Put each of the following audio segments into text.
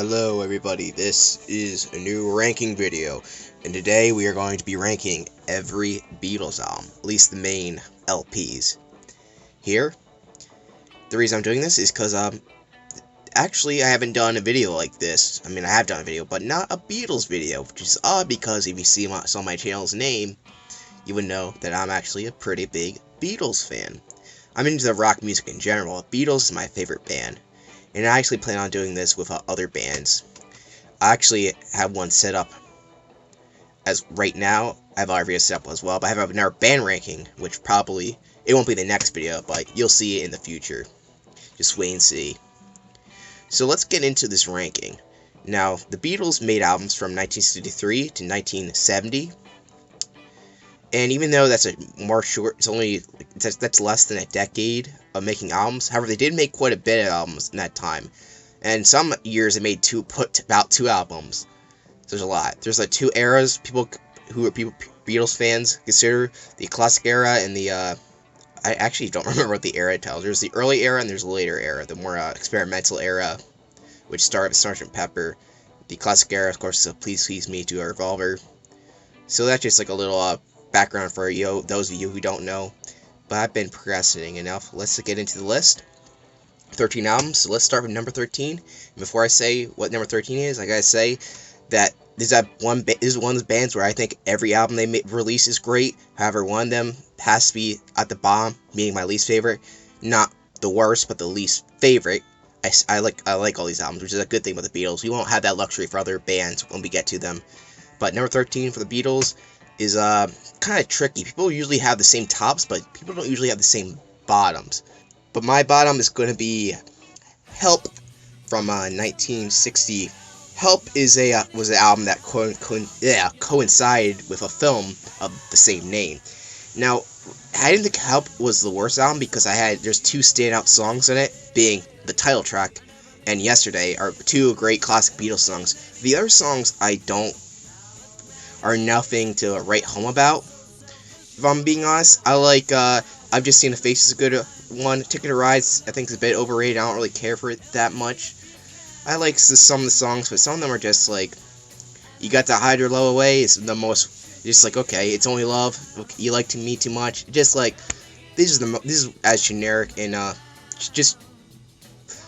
Hello everybody, this is a new ranking video, and today we are going to be ranking every Beatles album, at least the main LPs. Here, the reason I'm doing this is because, actually I haven't done a video like this. I mean, I have done a video, but not a Beatles video, which is odd because if you saw my channel's name, you would know that I'm actually a pretty big Beatles fan. I'm into the rock music in general. Beatles is my favorite band. And I actually plan on doing this with other bands. I actually have one set up as right now. I have already set up as well, but I have another band ranking, which probably, it won't be the next video, but you'll see it in the future. Just wait and see. So let's get into this ranking. Now, the Beatles made albums from 1963 to 1970. And even though that's a more short, that's less than a decade of making albums. However, they did make quite a bit of albums in that time, and some years they made about two albums. So there's a lot. There's like two eras. Beatles fans consider the classic era and the I actually don't remember what the era tells. There's the early era and there's the later era, the more experimental era, which started with Sgt. Pepper. The classic era, of course, is Please Please Me to a Revolver. So that's just like a little background for those of you who don't know, but I've been procrastinating enough. Let's get into the list. 13 albums, so let's start with number 13. And before I say what number 13 is, I gotta say that this is one of those bands where I think every album they release is great. However, one of them has to be at the bottom, being my least favorite. Not the worst, but the least favorite. I like all these albums, which is a good thing with the Beatles. We won't have that luxury for other bands when we get to them. But number 13 for the Beatles is kind of tricky. People usually have the same tops, but people don't usually have the same bottoms. But my bottom is going to be Help from 1960. Help was an album that coincided with a film of the same name. Now, I didn't think Help was the worst album because there's two standout songs in it, being the title track and Yesterday are two great classic Beatles songs. The other songs are nothing to write home about. If I'm being honest, I like I've Just Seen a Face is a good one. Ticket to Rides, I think, is a bit overrated. I don't really care for it that much. I like some of the songs, but some of them are just like, You Got to Hide Your Love Away is the most, just like, okay, It's Only Love, You Like Me Too Much. Just like, this is as generic and just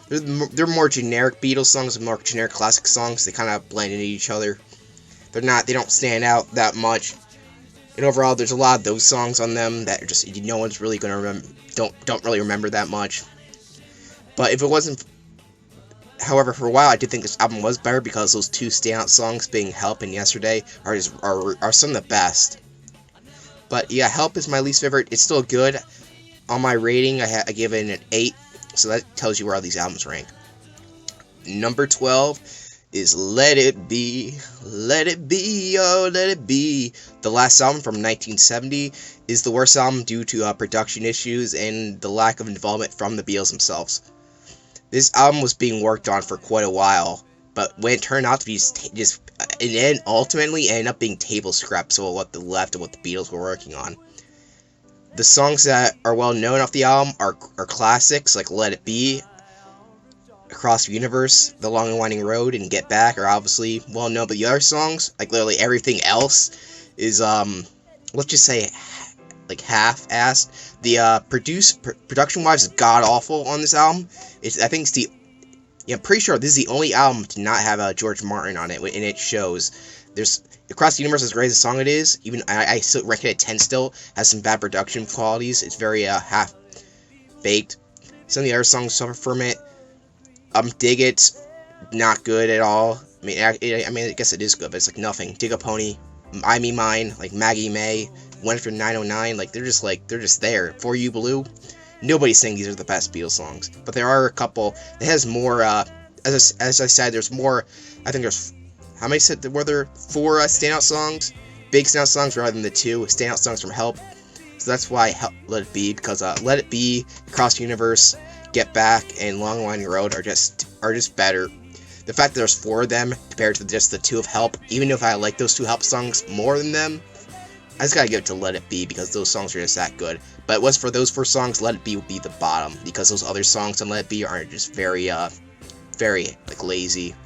they're more generic Beatles songs and more generic classic songs. They kind of blend into each other. They don't stand out that much. And overall, there's a lot of those songs on them that are just, no one's really gonna remember, don't really remember that much. But if it wasn't, however, for a while I did think this album was better because those two standout songs, being Help and Yesterday, are some of the best. But yeah, Help is my least favorite. It's still good. On my rating, I give it an 8, so that tells you where all these albums rank. Number 12 is Let It Be, Let It Be, oh let it be. The last album from 1970 is the worst album due to production issues and the lack of involvement from the Beatles themselves. This album was being worked on for quite a while, but when it turned out to be it ultimately ended up being table scraps of what the Beatles were working on. The songs that are well known off the album are classics like Let It Be, Across the Universe, The Long and Winding Road, and Get Back are obviously well known, but the other songs, like literally everything else, is let's just say like half-assed. The production-wise is god-awful on this album. I'm pretty sure this is the only album to not have George Martin on it, and it shows. There's Across the Universe, as great as a song it is, even I still rank it at 10 still, has some bad production qualities. It's very half-baked. Some of the other songs suffer from it. Dig It, not good at all. I mean, I guess it is good, but it's like nothing. Dig a Pony, I Me Mine, like Maggie May, Went After 909, like they're just there. For You Blue, nobody's saying these are the best Beatles songs, but there are a couple. It has more. As I said, there's more. I think there's, how many were there? 4 standout songs, big standout songs rather than the 2 standout songs from Help. So that's why Let It Be, because Let It Be, Across the Universe, Get Back, and Long and Winding Road are just better. The fact that there's 4 of them compared to just the 2 of Help, even if I like those 2 Help songs more than them, I just gotta give it to Let It Be because those songs are just that good. But it was for those 4 songs, Let It Be would be the bottom because those other songs on Let It Be are just very like lazy.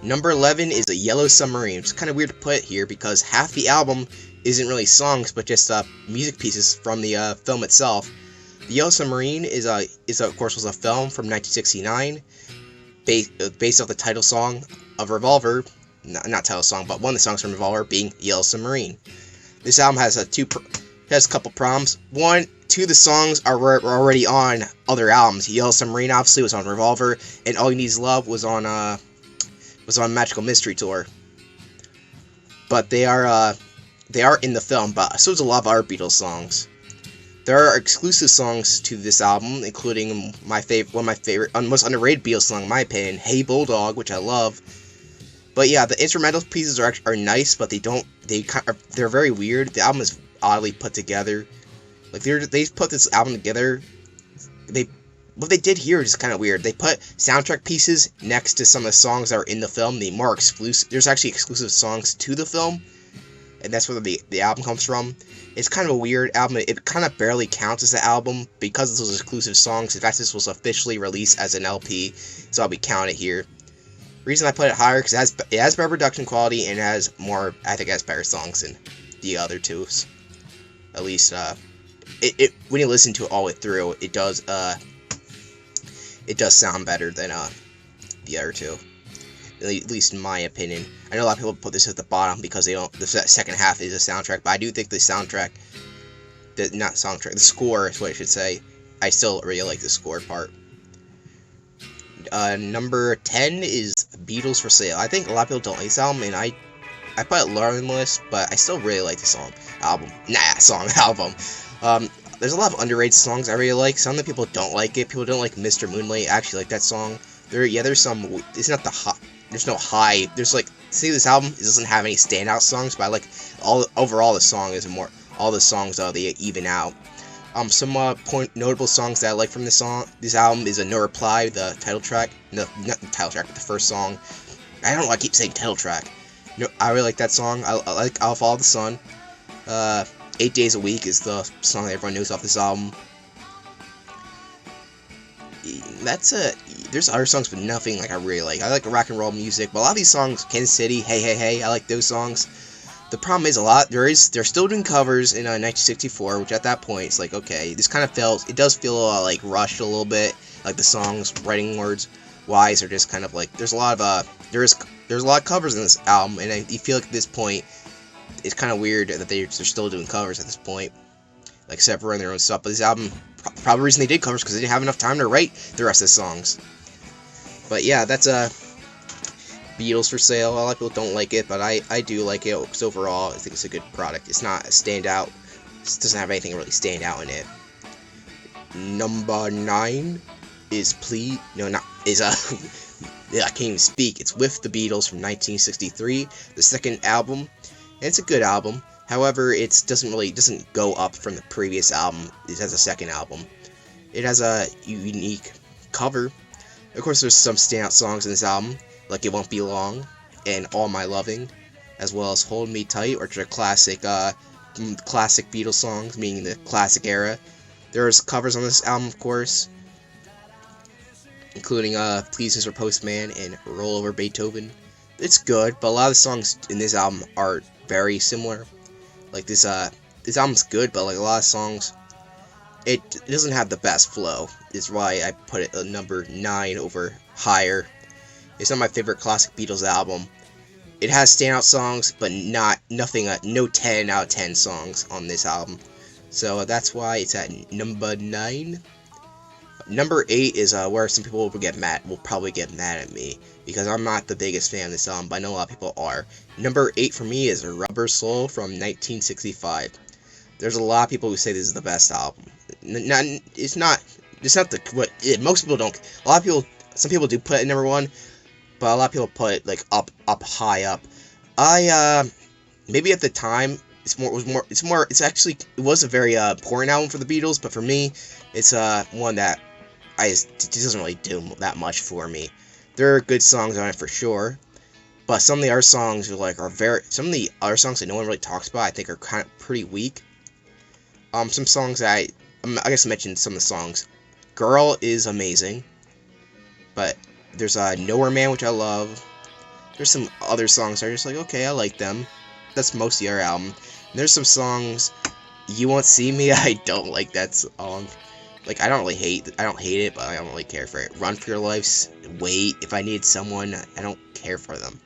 Number 11 is a Yellow Submarine. It's kind of weird to put here because half the album isn't really songs, but just music pieces from the film itself. The Yellow Submarine of course was a film from 1969, based off the title song of Revolver. Not title song, but one of the songs from Revolver being Yellow Submarine. This album has a couple problems. One, two of the songs are already on other albums. Yellow Submarine obviously was on Revolver, and All You Need Is Love was on Magical Mystery Tour. But they are in the film. But so there's a lot of other Beatles songs. There are exclusive songs to this album, including one of my favorite, most underrated Beatles song in my opinion, "Hey Bulldog," which I love. But yeah, the instrumental pieces are nice, but they're very weird. The album is oddly put together. Like they put this album together. What they did here is kind of weird. They put soundtrack pieces next to some of the songs that are in the film. The more exclusive, there's actually exclusive songs to the film, and that's where the album comes from. It's kind of a weird album. It kind of barely counts as an album because of those exclusive songs. In fact, this was officially released as an LP, so I'll be counting it here. Reason I put it higher because it has better production quality and I think it has better songs than the other two. At least when you listen to it all the way through, it does sound better than the other two. At least in my opinion. I know a lot of people put this at the bottom because the second half is a soundtrack, but I do think the score is what I should say. I still really like the score part. Number 10 is Beatles For Sale. I think a lot of people don't like this album, and I put it lower on the list, but I still really like the album. There's a lot of underrated songs I really like. Some of the people don't like it. People don't like Mr. Moonlight. I actually like that song. There's some. It's not the hot. There's no high. There's like. See, this album doesn't have any standout songs, but I like overall the song is more. All the songs they even out. Some notable songs that I like from this album is a No Reply, the title track. No, not the title track, but the first song. I don't know why I keep saying title track. No, I really like that song. I like I'll Follow the Sun. 8 Days a Week is the song that everyone knows off this album. That's it. There's other songs, but nothing like I really like. I like rock and roll music, but a lot of these songs, Kansas City, Hey Hey Hey, I like those songs. The problem is they're still doing covers in 1964, which at that point it's like, okay, this kind of it does feel like rushed a little bit, like the songs, writing words wise are just kind of like, there's a lot of covers in this album, and you feel like at this point it's kind of weird that they're still doing covers at this point, like except for their own stuff. But this album, probably the reason they did covers because they didn't have enough time to write the rest of the songs. But yeah, that's Beatles For Sale. A lot of people don't like it, but I do like it, because overall I think it's a good product. It's not a standout. It doesn't have anything really stand out in it. Number 9 is I can't even speak. It's With the Beatles from 1963, the second album, and it's a good album. However, it doesn't go up from the previous album. It has a second album. It has a unique cover. Of course, there's some standout songs in this album, like It Won't Be Long and All My Loving, as well as Hold Me Tight, which are classic Beatles songs, meaning the classic era. There's covers on this album, of course, including Please Mr. Postman and Roll Over Beethoven. It's good, but a lot of the songs in this album are very similar. Like this album's good, but like a lot of songs, it doesn't have the best flow. Is why I put it at number 9 over higher. It's not my favorite classic Beatles album. It has standout songs, but no 10 out of 10 songs on this album. So that's why it's at number 9. Number 8 is where some people will probably get mad at me, because I'm not the biggest fan of this album, but I know a lot of people are. Number 8 for me is Rubber Soul from 1965. There's a lot of people who say this is the best album. It's not most people don't. Some people do put it at number 1, but a lot of people put it like up high up. Maybe at the time it was a very important album for the Beatles, but for me it's one that it doesn't really do that much for me. There are good songs on it for sure, but some of the other songs some of the other songs that no one really talks about I think are kind of pretty weak. Some songs I guess I mentioned some of the songs. Girl is amazing, but there's Nowhere Man, which I love. There's some other songs that are just like, okay, I like them. That's most of our album. And there's some songs, You Won't See Me, I don't like that song. Like, I don't hate it, but I don't really care for it. Run for Your Life, Wait, If I Need Someone, I don't care for them.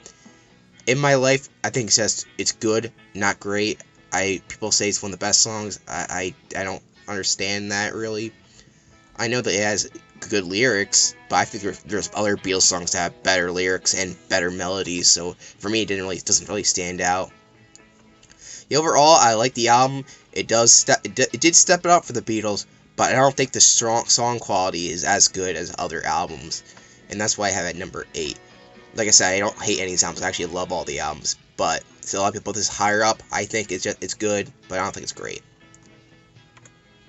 In My Life, I think it's good, not great. People say it's one of the best songs. I don't understand that, really. I know that it has good lyrics, but I think there's other Beatles songs that have better lyrics and better melodies, so for me it doesn't really stand out. Overall, I like the album. It did step it up for the Beatles, but I don't think the song quality is as good as other albums, and that's why I have it at number 8. Like I said, I don't hate any of these albums. I actually love all the albums, but to a lot of people this is higher up. I think it's good, but I don't think it's great.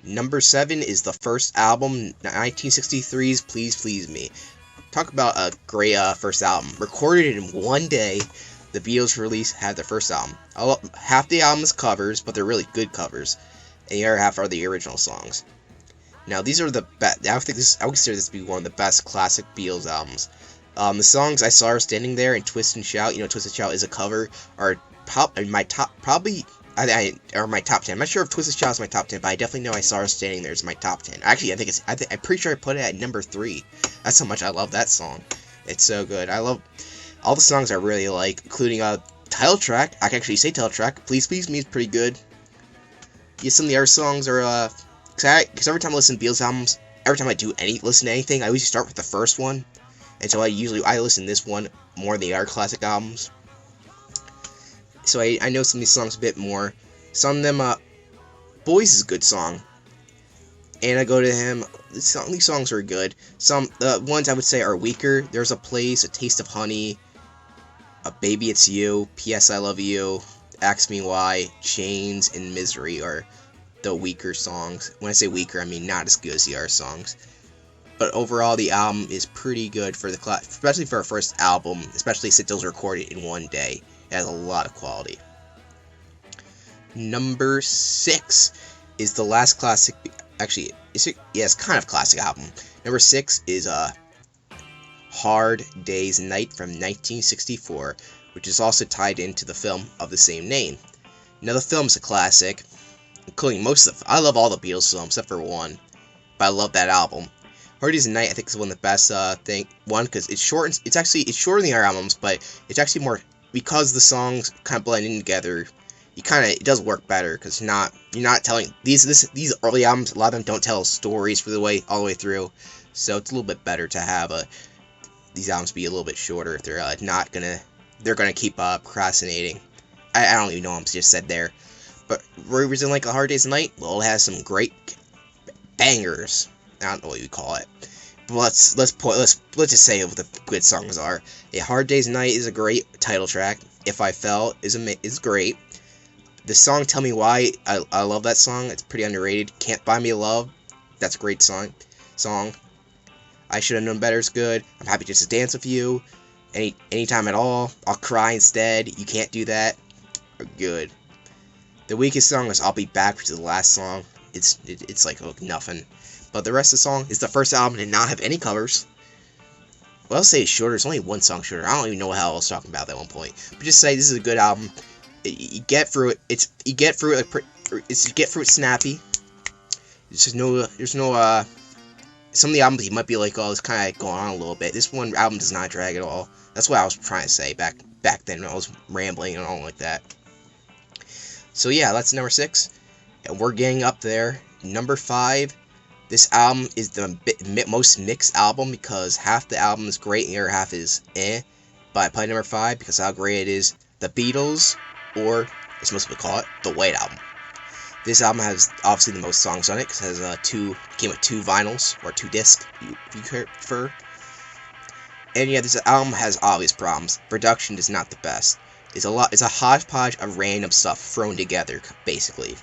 Number 7 is the first album, 1963's Please Please Me. Talk about a great first album. Recorded in one day, the Beatles had their first album. Half the album is covers, but they're really good covers, and the other half are the original songs. Now, these are the best. I would consider this to be one of the best classic Beatles albums. The songs I Saw Her Standing There and Twist and Shout, Twist and Shout is a cover, are my top 10. I'm not sure if Twist and Shout is my top 10, but I definitely know I Saw Her Standing There is my top 10. Actually, I'm pretty sure I put it at number 3. That's how much I love that song. It's so good. I love all the songs I really like, including title track. I can actually say title track. Please Please Me is pretty good. Yeah, some of the other songs are because every time I listen to Beatles albums, every time I listen to anything, I usually start with the first one, and so I listen to this one more than the other classic albums. So I know some of these songs a bit more. Some of them, Boys is a good song, and I go to him. These songs are good. Some ones I would say are weaker. There's a Place, A Taste of Honey, Baby It's You, P.S. I Love You, Ask Me Why, Chains, and Misery are the weaker songs. When I say weaker, I mean not as good as the other songs. But overall, the album is pretty good for especially for a first album, especially since it was recorded in one day. It has a lot of quality. Number 6 is the last classic. Actually, it's kind of classic album. Number 6 is Hard Day's Night from 1964, which is also tied into the film of the same name. Now, the film's a classic, including most of them. I love all the Beatles films except for one, but I love that album. Hard Day's Night, I think, is one of the best because it's short. It's shorter than the other albums, but it's actually more, because the songs kind of blend in together. It does work better because you're not telling these early albums. A lot of them don't tell stories all the way through, so it's a little bit better to have these albums be a little bit shorter if they're they're gonna keep procrastinating. I don't even know what I just said there, but reason like A Hard Day's Night, well, it has some great bangers. I don't know what you call it, but let's just say what the good songs are. A Hard Day's Night is a great title track. If I Fell is great. The song Tell Me Why, I love that song. It's pretty underrated. Can't Buy Me Love, that's a great song. I Should Have Known Better is good. I'm Happy Just to Dance With You. Anytime at All. I'll Cry Instead. You Can't Do That are good. The weakest song is I'll Be Back, which is the last song. It's like nothing. But the rest of the song is the first album to not have any covers. Well, I'll say it's shorter. It's only one song shorter. I don't even know what the hell I was talking about at one point. But just say this is a good album. You get through it. You get through it snappy. There's no some of the albums you might be like, oh, it's kind of going on a little bit. This one album does not drag at all. That's what I was trying to say back then when I was rambling and all like that. So yeah, that's number 6, and we're getting up there. Number 5. This album is the most mixed album because half the album is great and the other half is eh. But I play number 5 because of how great it is. The Beatles, or as most people call it, the White Album. This album has obviously the most songs on it because it has came with 2 vinyls, or 2 discs, if you prefer. And yeah, this album has obvious problems. Production is not the best. It's a hodgepodge of random stuff thrown together, basically.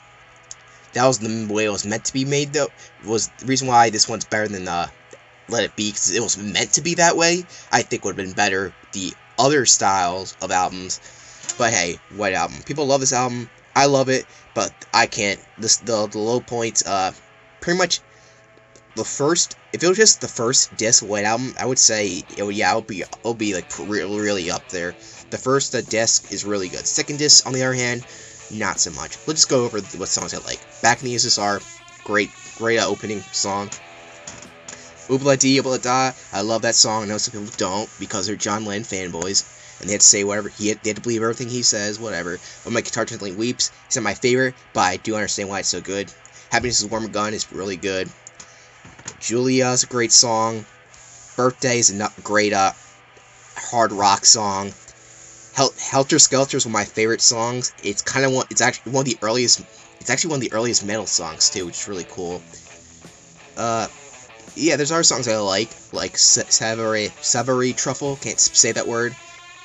That was the way it was meant to be made, though. Was the reason why this one's better than Let It Be, because it was meant to be that way. I think would have been better the other styles of albums. But hey, White Album. People love this album. I love it, but I can't. The low points, pretty much if it was just the first disc of White Album, I would say it'll be like really up there. The first disc is really good. Second disc, on the other hand, not so much. Let's just go over what songs I like. Back in the USSR, great opening song. Oobla Dee Oobla Da, I love that song. I know some people don't because they're John Lennon fanboys. And they had to say whatever, they had to believe everything he says, whatever. When my guitar gently weeps, it's not my favorite, but I do understand why it's so good. Happiness is Warm Gun is really good. Julia's a great song. Birthday is a great hard rock song. Helter Skelter is one of my favorite songs. It's actually one of the earliest metal songs too, which is really cool. Yeah, there's other songs I like Savory Truffle, can't say that word.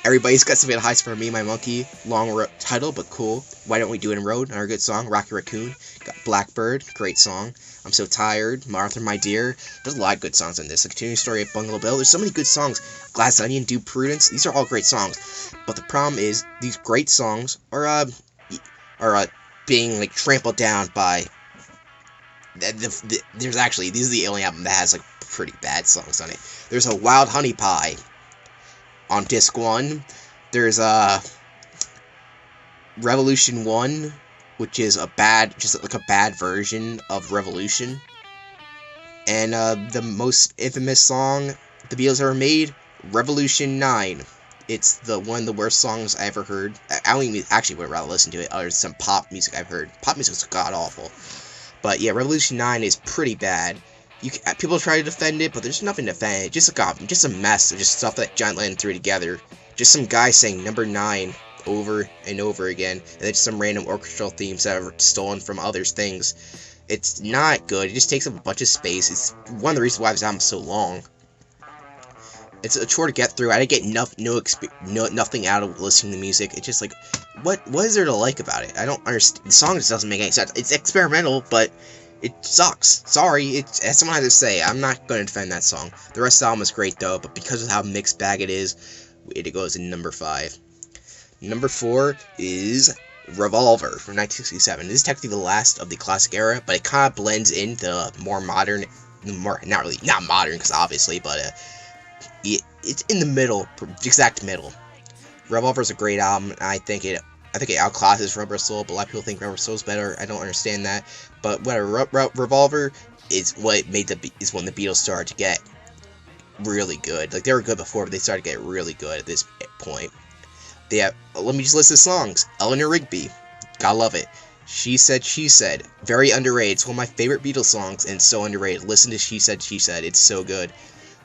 Everybody's Got Something to Hide from Me, My Monkey, long title, but cool. Why Don't We Do It in Road, another good song. Rocky Raccoon, got Blackbird, great song. I'm So Tired, Martha, My Dear. There's a lot of good songs on this. The Continuing Story of Bungalow Bill. There's so many good songs. Glass Onion, Do Prudence. These are all great songs. But the problem is, these great songs are being like trampled down by. This is the only album that has like pretty bad songs on it. There's a Wild Honey Pie on disc 1. There's Revolution 1, which is a bad version of Revolution. And the most infamous song the Beatles ever made, Revolution 9. It's one of the worst songs I ever heard. I don't even actually would rather listen to it other than some pop music I've heard. Pop music is god awful. But yeah, Revolution 9 is pretty bad. People try to defend it, but there's nothing to defend it. Just a mess of just stuff that John Lennon threw together. Just some guy saying number 9 over and over again, and then just some random orchestral themes that are stolen from other things. It's not good. It just takes up a bunch of space. It's one of the reasons why this album's so long. It's a chore to get through. I didn't get nothing out of listening to music. It's just like, what is there to like about it? I don't understand. The song just doesn't make any sense. It's experimental, but it sucks. Sorry, as someone has to say, I'm not going to defend that song. The rest of the album is great, though, but because of how mixed bag it is, it goes in number 5. Number 4 is Revolver from 1967. This is technically the last of the classic era, but it kind of blends into more modern, not modern, because obviously, but it's in the middle, exact middle. Revolver is a great album, and I think it outclasses Rubber Soul, but a lot of people think Rubber Soul is better. I don't understand that, but whatever. Revolver is when the Beatles started to get really good. Like, they were good before, but they started to get really good at this point. Let me just list the songs. Eleanor Rigby, gotta love it. She Said, very underrated. It's one of my favorite Beatles songs, and so underrated. Listen to She Said, it's so good.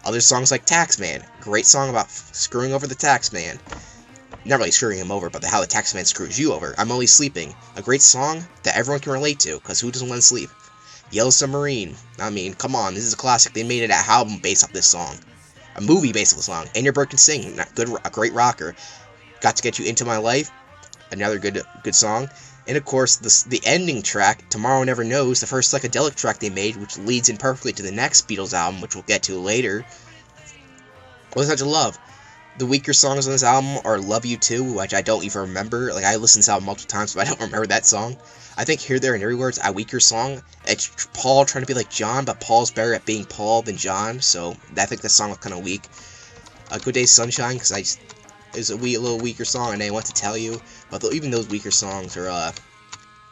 Other songs like Taxman, great song about screwing over the taxman. Not really screwing him over, but how the taxman screws you over. I'm Only Sleeping, a great song that everyone can relate to, because who doesn't want to sleep? Yellow Submarine, I mean, come on, this is a classic. They made an album based off this song. A movie based off the song. And Your Bird Can Sing, a great rocker. Got to Get You Into My Life, another good song. And of course, the ending track, Tomorrow Never Knows, the first psychedelic track they made, which leads in perfectly to the next Beatles album, which we'll get to later. What's Not to Love? The weaker songs on this album are Love You Too, which I don't even remember. Like, I listened to this album multiple times, but I don't remember that song. I think Here, There, and Everywhere is a weaker song. It's Paul trying to be like John, but Paul's better at being Paul than John, so I think the song was kind of weak. Good Day Sunshine, because it's a little weaker song, and I want to tell you, but even those weaker songs are,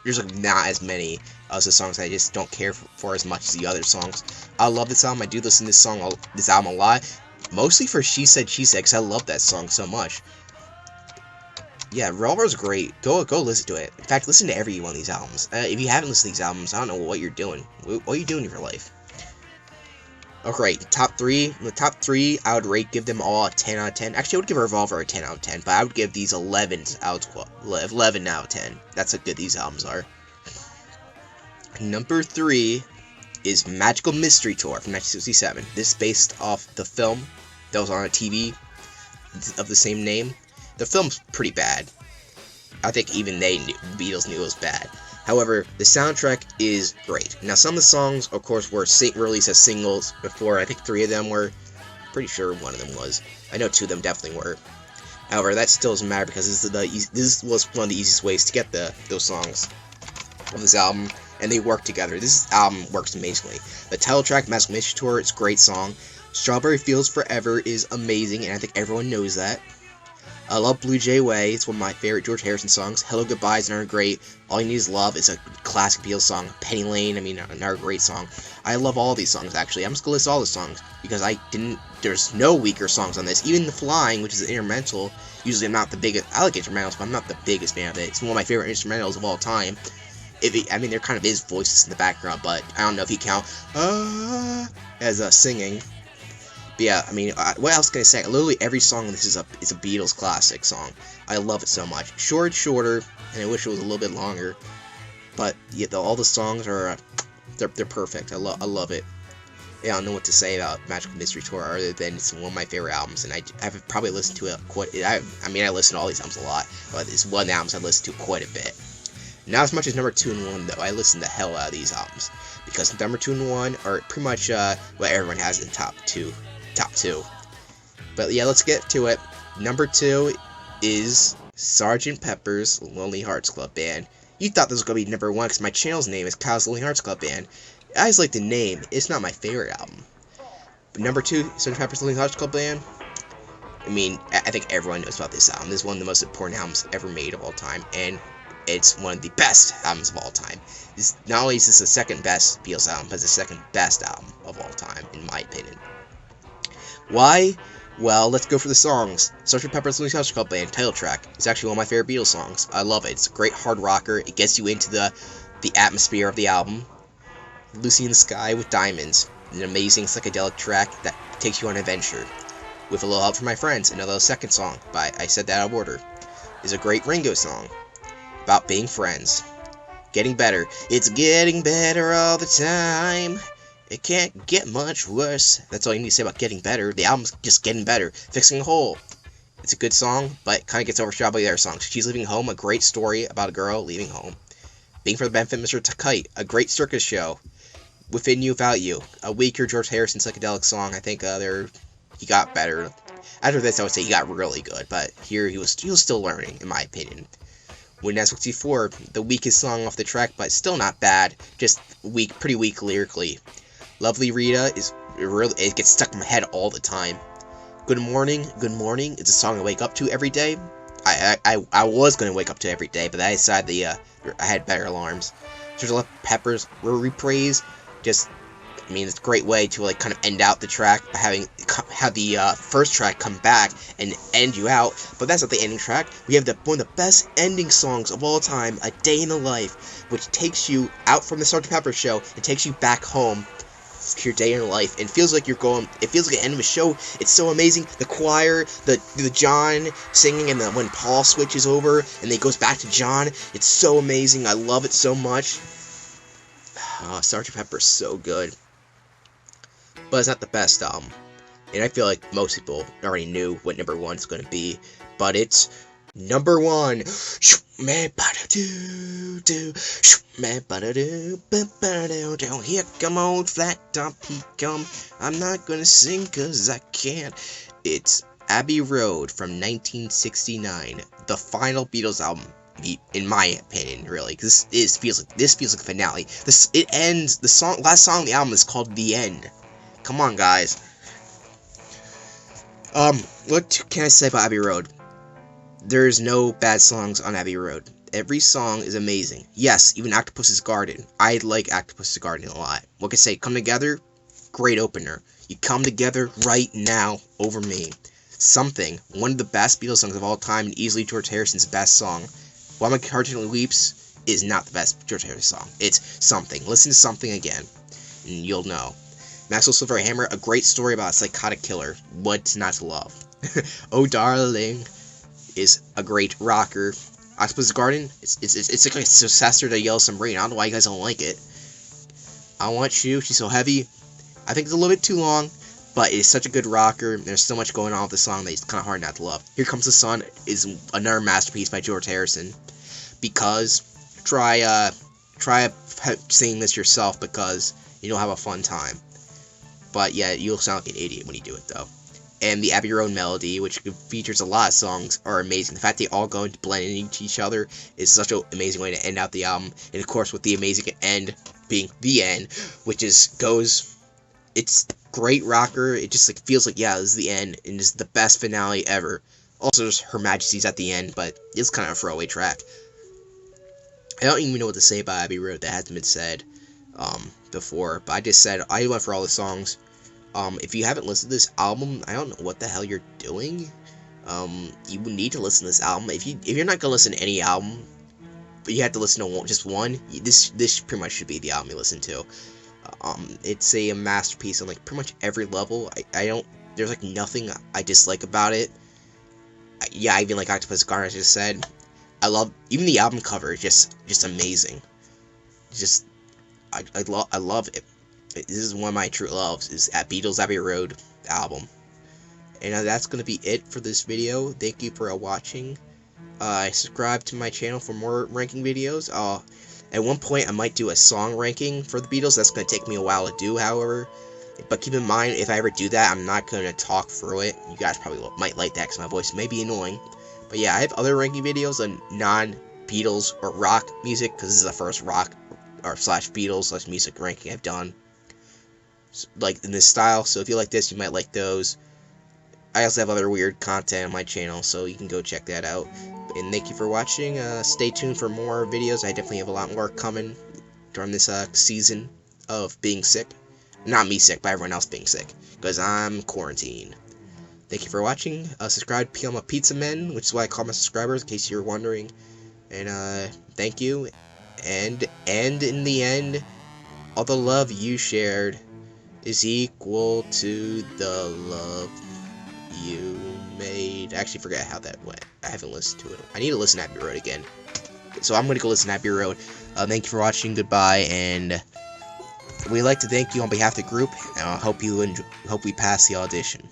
there's like not as many as the songs I just don't care for as much as the other songs. I love this album. I do listen to this album a lot, mostly for She Said, because I love that song so much. Yeah, Revolver's great. Go listen to it. In fact, listen to every one of these albums. If you haven't listened to these albums, I don't know what you're doing. What are you doing in your life? Okay, top 3. The top 3, I would give them all a 10 out of 10. Actually, I would give Revolver a 10 out of 10, but I would give these 11 out of 10. That's how good these albums are. Number 3 is Magical Mystery Tour from 1967. This is based off the film that was on a TV of the same name. The film's pretty bad. I think even the Beatles knew it was bad. However, the soundtrack is great. Now, some of the songs, of course, were released as singles before. I think 3 of them were. Pretty sure one of them was. I know 2 of them definitely were. However, that still doesn't matter because this was one of the easiest ways to get those songs of this album. and they work together. This album works amazingly. The title track, Magical Mystery Tour, is a great song. Strawberry Fields Forever is amazing, and I think everyone knows that. I love Blue Jay Way. It's one of my favorite George Harrison songs. Hello Goodbye is another great. All You Need Is Love is a classic Beatles song. Penny Lane, another great song. I love all these songs, actually. I'm just going to list all the songs, because there's no weaker songs on this. Even The Flying, which is an instrumental, usually I'm not the biggest, I like instrumentals, but I'm not the biggest fan of it. It's one of my favorite instrumentals of all time. There kind of is voices in the background, but I don't know if you count, as singing. But yeah, what else can I say? Literally every song on this is a Beatles classic song. I love it so much. Shorter, and I wish it was a little bit longer. But yeah, all the songs are, they're perfect. I love it. Yeah, I don't know what to say about Magical Mystery Tour other than it's one of my favorite albums, and I've probably listened to it quite. I listen to all these albums a lot, but it's one album I've listened to quite a bit. Not as much as number 2 and 1 though. I listen the hell out of these albums because number 2 and 1 are pretty much what everyone has in top two. But yeah, let's get to it. Number 2 is Sgt. Pepper's Lonely Hearts Club Band. You thought this was going to be number 1 because my channel's name is Kyle's Lonely Hearts Club Band. I just like the name. It's not my favorite album. But number 2, Sgt. Pepper's Lonely Hearts Club Band. I think everyone knows about this album. This is one of the most important albums ever made of all time, and it's one of the best albums of all time. Not only is this the second best Beatles album, but it's the second best album of all time, in my opinion. Why? Well, let's go for the songs. Sgt. Pepper's Lonely Hearts Club Band title track is actually one of my favorite Beatles songs. I love it. It's a great hard rocker. It gets you into the atmosphere of the album. Lucy in the Sky with Diamonds, an amazing psychedelic track that takes you on an adventure. With a Little Help from My Friends, another second song, by I Said That Out of Order, is a great Ringo song about being friends. Getting Better. It's getting better all the time. It can't get much worse. That's all you need to say about Getting Better. The album's just getting better. Fixing a Hole. It's a good song, but it kind of gets overshadowed by the other songs. She's Leaving Home, a great story about a girl leaving home. Being for the Benefit of Mr. Kite, a great circus show. Within You, Without You, a weaker George Harrison psychedelic song. I think he got better. After this, I would say he got really good, but here he was still learning, in my opinion. When 64, the weakest song off the track, but still not bad. Just weak, pretty weak lyrically. Lovely Rita it gets stuck in my head all the time. Good Morning is a song I wake up to every day. I was going to wake up to every day, but I decided I had better alarms. Sgt. Pepper's Reprise, it's a great way to kind of end out the track by have the first track come back and end you out. But that's not the ending track. We have one of the best ending songs of all time, A Day in the Life, which takes you out from the Sgt. Pepper show and takes you back home to your day in life, and it feels like the end of a show. It's so amazing. The choir, the John singing, and when Paul switches over and then it goes back to John, it's so amazing. I love it so much. Sgt. Pepper's so good, but it's not the best album, and I feel like most people already knew what number 1 is going to be, but it's number 1. Here come old flat top, he come. I'm not gonna sing 'cause I can't. It's Abbey Road from 1969, the final Beatles album, in my opinion, really. Because this feels like a finale. Last song on the album is called The End. Come on, guys. What can I say about Abbey Road? There's no bad songs on Abbey Road. Every song is amazing. Yes, even Octopus's Garden. I like Octopus's Garden a lot. What can I say? Come Together? Great opener. You Come Together Right Now Over Me. Something. One of the best Beatles songs of all time, and easily George Harrison's best song. While My Heart Gently Weeps is not the best George Harrison song. It's Something. Listen to Something again, and you'll know. Maxwell Silver Hammer, a great story about a psychotic killer. What's not to love? Oh Darling is a great rocker. Octopus's Garden, it's like a successor to Yellow Submarine. I don't know why you guys don't like it. I Want You, She's So Heavy. I think it's a little bit too long, but it's such a good rocker. There's so much going on with the song that it's kind of hard not to love. Here Comes the Sun is another masterpiece by George Harrison. Because try singing this yourself, because you'll have a fun time. But yeah, you'll sound like an idiot when you do it though. and the Abbey Road melody, which features a lot of songs, are amazing. The fact they all go into blend into each other is such an amazing way to end out the album. And of course, with the amazing end being the end, which it's great rocker. It just like feels like, yeah, this is the end, and it's the best finale ever. Also, there's Her Majesty's at the end, but it's kind of a throwaway track. I don't even know what to say about Abbey Road that hasn't been said before, but I just said I went for all the songs. If you haven't listened to this album, I don't know what the hell you're doing. You need to listen to this album. If you're not gonna listen to any album, but you have to listen to just one, this pretty much should be the album you listen to. It's a masterpiece on like pretty much every level. There's like nothing I dislike about it. Yeah, I even like Octopus Garden, as I just said. I love even the album cover is just amazing. I love it. This is one of my true loves, is at Beatles Abbey Road album. And that's going to be it for this video. Thank you for watching. Subscribe to my channel for more ranking videos. At one point, I might do a song ranking for the Beatles. That's going to take me a while to do, however. But keep in mind, if I ever do that, I'm not going to talk through it. You guys probably might like that because my voice may be annoying. But yeah, I have other ranking videos on non-Beatles or rock music, because this is the first rock or slash Beatles slash music ranking I've done, like in this style. So if you like this, you might like those. I also have other weird content on my channel, so you can go check that out. And thank you for watching. Stay tuned for more videos. I definitely have a lot more coming during this season of being sick. Not me sick, but everyone else being sick, because I'm quarantined. Thank you for watching. Subscribe to I'm a Pizza Man, which is why I call my subscribers, in case you're wondering. And thank you. And in the end, all the love you shared is equal to the love you made. I actually forgot how that went. I haven't listened to it. I need to listen to Abbey Road again. So I'm going to go listen to Abbey Road. Thank you for watching. Goodbye. And we'd like to thank you on behalf of the group. And I hope we pass the audition.